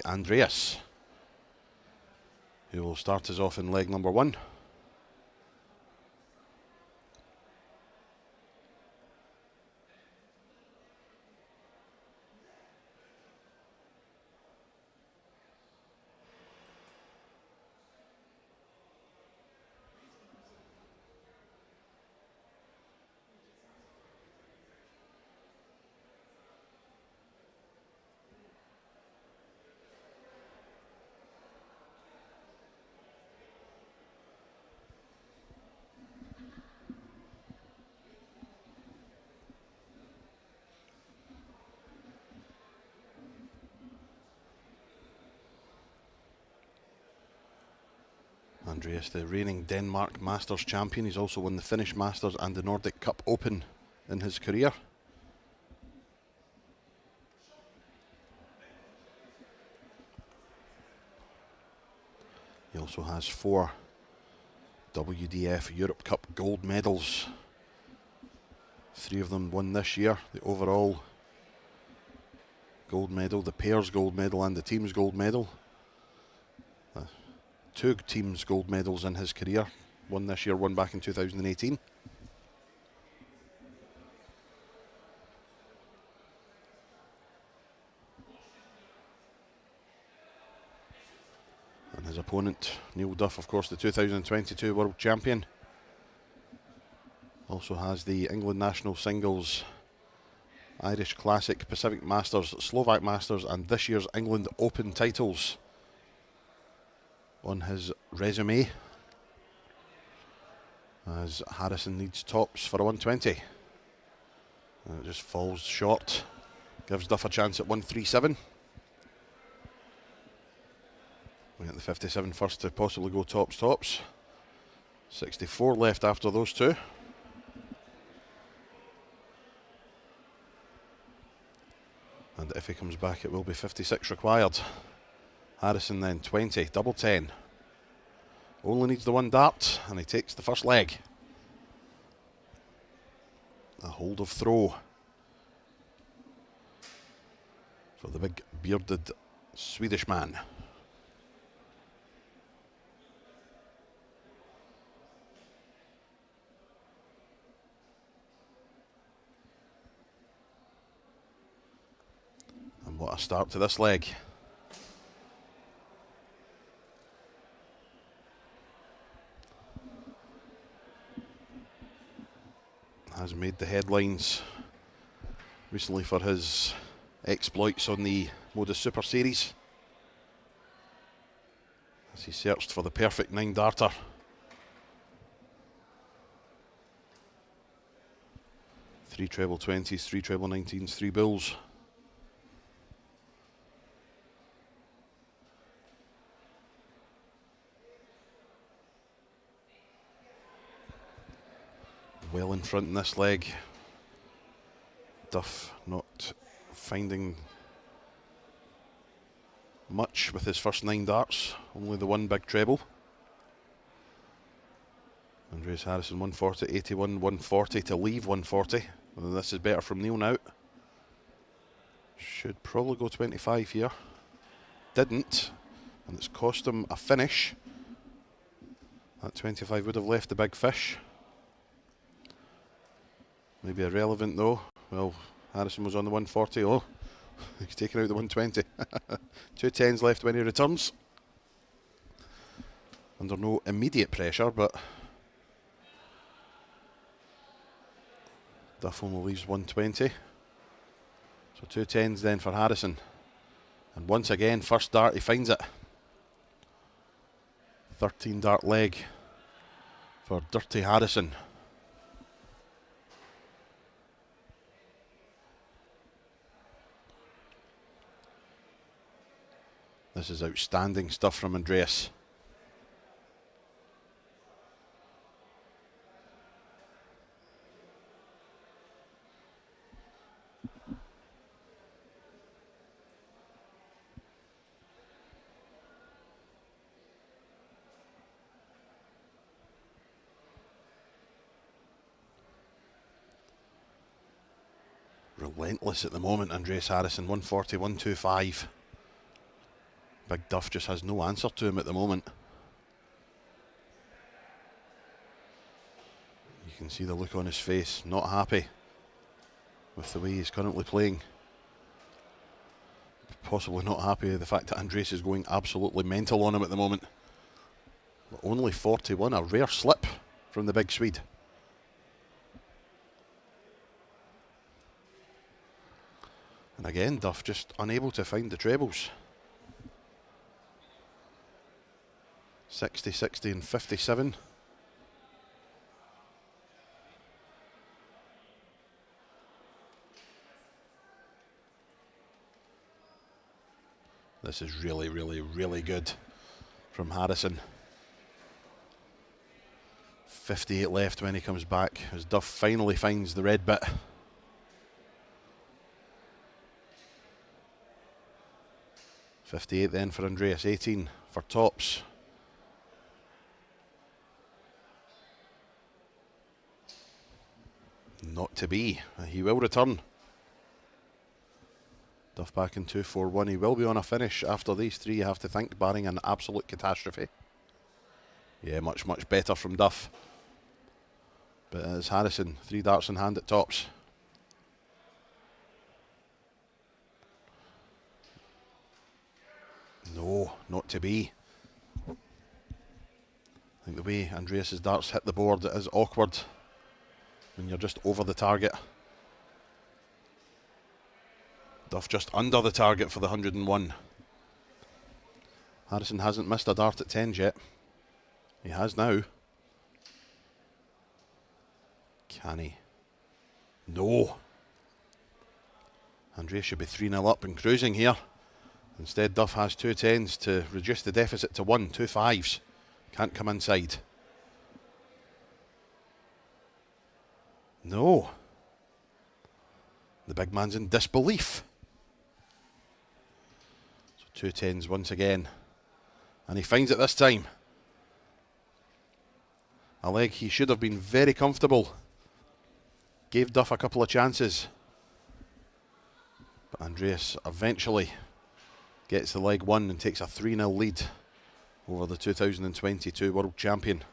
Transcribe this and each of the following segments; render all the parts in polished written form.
Andreas, who will start us off in leg number 1. Andreas, the reigning Denmark Masters champion. He's also won the Finnish Masters and the Nordic Cup Open in his career. He also has 4 WDF Europe Cup gold medals. 3 of them won this year. The overall gold medal, the pairs gold medal and the teams gold medal. 2 teams gold medals in his career. One this year, one back in 2018. And his opponent, Neil Duff, of course, the 2022 world champion. Also has the England national singles, Irish Classic, Pacific Masters, Slovak Masters and this year's England Open titles on his resume, as Harrysson needs tops for a 120. And it just falls short. Gives Duff a chance at 137. We get the 57 first to possibly go tops. 64 left after those 2. And if he comes back, it will be 56 required. Harrysson then 20, double 10. Only needs the 1 dart, and he takes the first leg. A hold of throw for the big bearded Swedish man. And what a start to this leg. Has made the headlines recently for his exploits on the Modus Super Series, as he searched for the perfect 9-darter. Three treble 20s, 3 treble 19s, 3 bulls. Well in front in this leg. Duff not finding much with his first 9 darts, only the 1 big treble. Andreas Harrysson 140, 81, 140 to leave 140. Well, this is better from Neil now. Should probably go 25 here. Didn't, and it's cost him a finish. That 25 would have left the big fish. Maybe irrelevant though. Well, Harrysson was on the 140. Oh, he's taking out the 120. 2 10s left when he returns. Under no immediate pressure, but Duff only leaves 120. So 2 10s then for Harrysson. And once again, first dart, he finds it. 13 dart leg for Dirty Harrysson. This is outstanding stuff from Andreas. Relentless at the moment, Andreas Harrysson, 140, 125. Big Duff just has no answer to him at the moment. You can see the look on his face, not happy with the way he's currently playing. Possibly not happy with the fact that Andreas is going absolutely mental on him at the moment. But only 41, a rare slip from the big Swede. And again, Duff just unable to find the trebles. 60, 60 and 57. This is really, really, really good from Harrysson. 58 left when he comes back as Duff finally finds the red bit. .58 then for Andreas, 18 for tops. Not to be. He will return. Duff back in 2-4-1. He will be on a finish after these three, you have to think, barring an absolute catastrophe. Yeah, much, much better from Duff. But it's Harrysson, 3 darts in hand at tops. No, not to be. I think the way Andreas's darts hit the board, it is awkward when you're just over the target. Duff just under the target for the 101. Harrysson hasn't missed a dart at 10s yet. He has now. Can he? No. Andreas should be 3-0 up and cruising here. Instead, Duff has 2 10s to reduce the deficit to 1, 2 5s. Can't come inside. No. The big man's in disbelief. So 2 10s once again. And he finds it this time. A leg he should have been very comfortable. Gave Duff a couple of chances. But Andreas eventually gets the leg won and takes a 3-0 lead over the 2022 World Champion.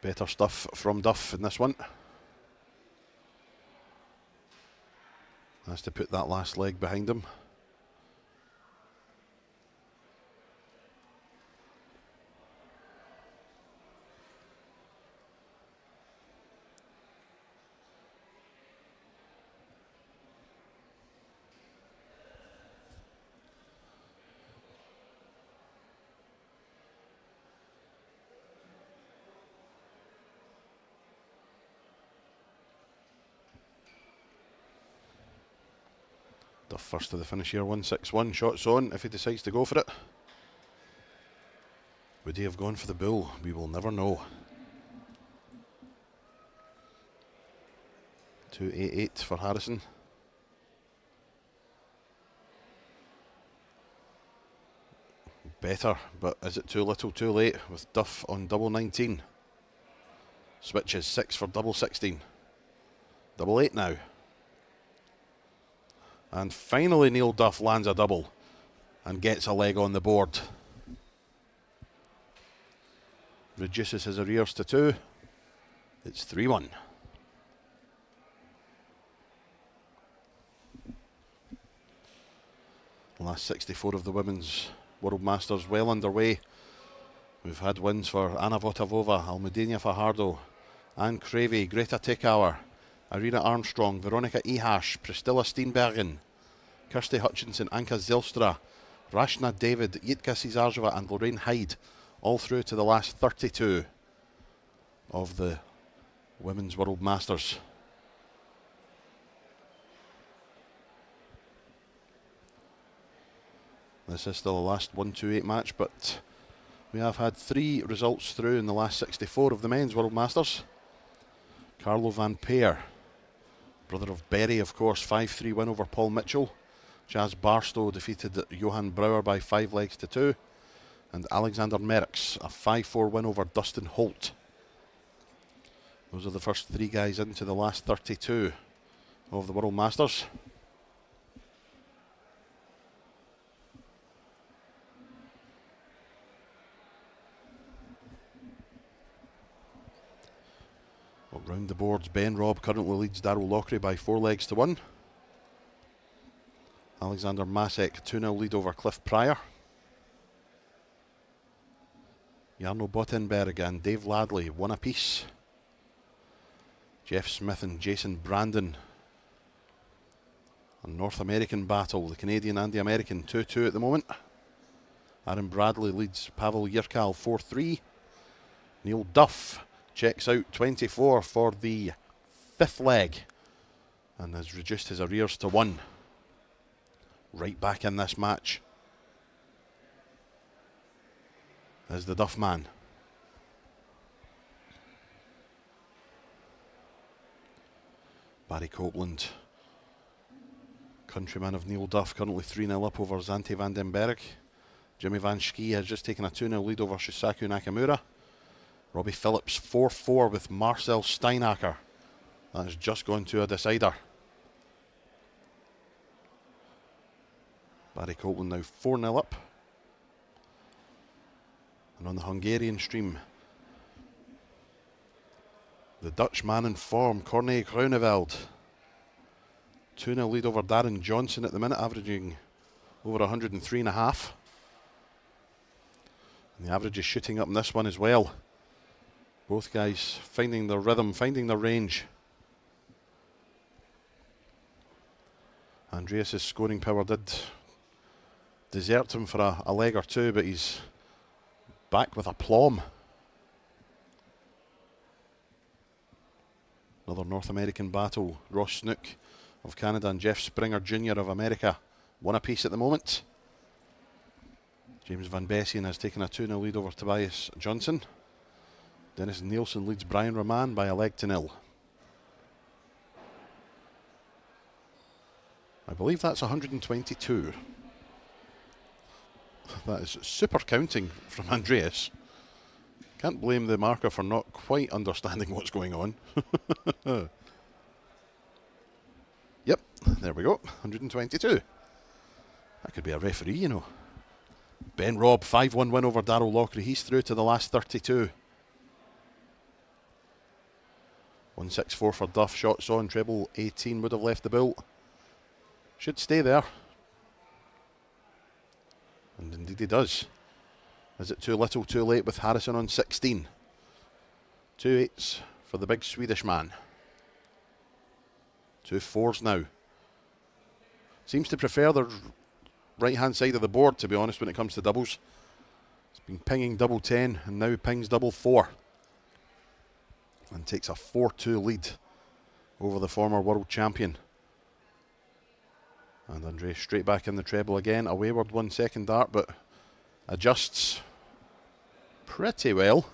Better stuff from Duff in this one. Has to put that last leg behind him. Duff first to the finish here, 161, shots on if he decides to go for it. Would he have gone for the bull? We will never know. 288 for Harrysson. Better, but is it too little too late with Duff on double 19? Switches 6 for double 16. Double 8 now. And finally Neil Duff lands a double and gets a leg on the board. Reduces his arrears to 2. It's 3-1. The last 64 of the Women's World Masters well underway. We've had wins for Anna Votavova, Almudena Fajardo, Anne Cravey, Greta Tekauer, Irina Armstrong, Veronica Ehash, Priscilla Steenbergen, Kirsty Hutchinson, Anka Zylstra, Rashna David, Yitka Cesarjeva and Lorraine Hyde, all through to the last 32 of the Women's World Masters. This is still the last 1-2-8 match, but we have had 3 results through in the last 64 of the Men's World Masters. Carlo Van Peer, Brother of Berry, of course, 5-3 win over Paul Mitchell. Jazz Barstow defeated Johan Brouwer by 5 legs to 2. And Alexander Merckx, a 5-4 win over Dustin Holt. Those are the first 3 guys into the last 32 of the World Masters. Well, round the boards, Ben Robb currently leads Darryl Lockery by 4 legs to 1. Alexander Masek, 2-0 lead over Cliff Pryor. Jarno Bottenberg and Dave Ladley, 1 apiece. Jeff Smith and Jason Brandon. A North American battle, the Canadian and the American, 2-2 at the moment. Aaron Bradley leads Pavel Yirkal 4-3. Neil Duff checks out 24 for the 5th leg and has reduced his arrears to 1. Right back in this match is the Duff man. Barry Copeland, countryman of Neil Duff, currently 3-0 up over Zante van den Berg. Jimmy Van Schie has just taken a 2-0 lead over Shusaku Nakamura. Robbie Phillips 4-4 with Marcel Steinacher. That has just gone to a decider. Barry Copeland now 4-0 up. And on the Hungarian stream, the Dutch man in form, Corné Groeneveld. 2-0 lead over Darren Johnson at the minute, averaging over 103.5. And the average is shooting up in this one as well. Both guys finding their rhythm, finding their range. Andreas' scoring power did desert him for a leg or two, but he's back with aplomb. Another North American battle, Ross Snook of Canada and Jeff Springer Jr. of America, 1 apiece at the moment. James Van Bessien has taken a 2-0 lead over Tobias Johnson. Dennis Nielsen leads Brian Roman by 1 leg to 0. I believe that's 122. That is super counting from Andreas. Can't blame the marker for not quite understanding what's going on. Yep, there we go, 122. That could be a referee, you know. Ben Robb, 5-1 win over Darryl Lockery. He's through to the last 32. 164 for Duff. Shots on, treble 18 would have left the built. Should stay there. And indeed he does. Is it too little, too late with Harrysson on 16? 2 8s for the big Swedish man. 2 4s now. Seems to prefer the right-hand side of the board, to be honest, when it comes to doubles. It's been pinging double 10 and now pings double 4. And takes a 4-2 lead over the former world champion. And Andreas straight back in the treble again. A wayward 1 second dart, but adjusts pretty well.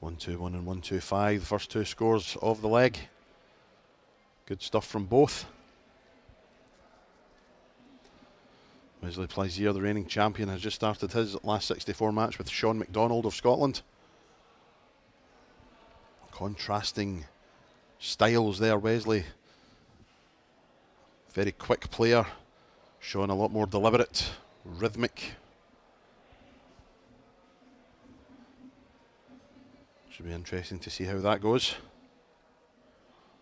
One, 2-1 and 1-2-5. The first 2 scores of the leg. Good stuff from both. Wesley Plaisier, the reigning champion, has just started his last 64 match with Sean McDonald of Scotland. Contrasting styles there, Wesley. Very quick player. Sean a lot more deliberate, rhythmic. Should be interesting to see how that goes.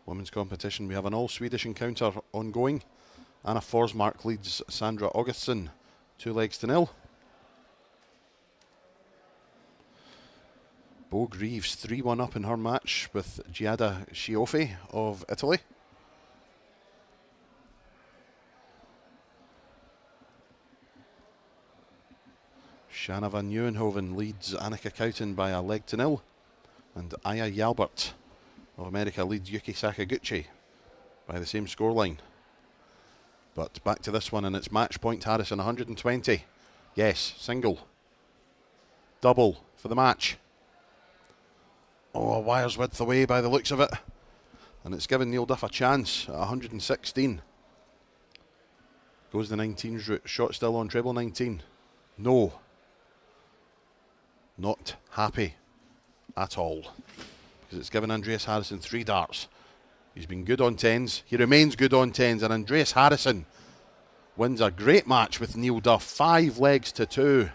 Women's competition, we have an all-Swedish encounter ongoing. Anna Forsmark leads Sandra Augustsson 2 legs to 0. Bo Greaves 3-1 up in her match with Giada Schioffi of Italy. Shanna van Nieuwenhoven leads Annika Kouten by 1 leg to 0. And Aya Yalbert of America leads Yuki Sakaguchi by the same scoreline. But back to this one, and it's match point Harrysson, 120. Yes, single. Double for the match. Oh, a wire's width away by the looks of it. And it's given Neil Duff a chance at 116. Goes the 19s route. Shot still on treble 19. No. Not happy at all. Because it's given Andreas Harrysson 3 darts. He's been good on 10s. He remains good on 10s. And Andreas Harrysson wins a great match with Neil Duff. 5 legs to 2.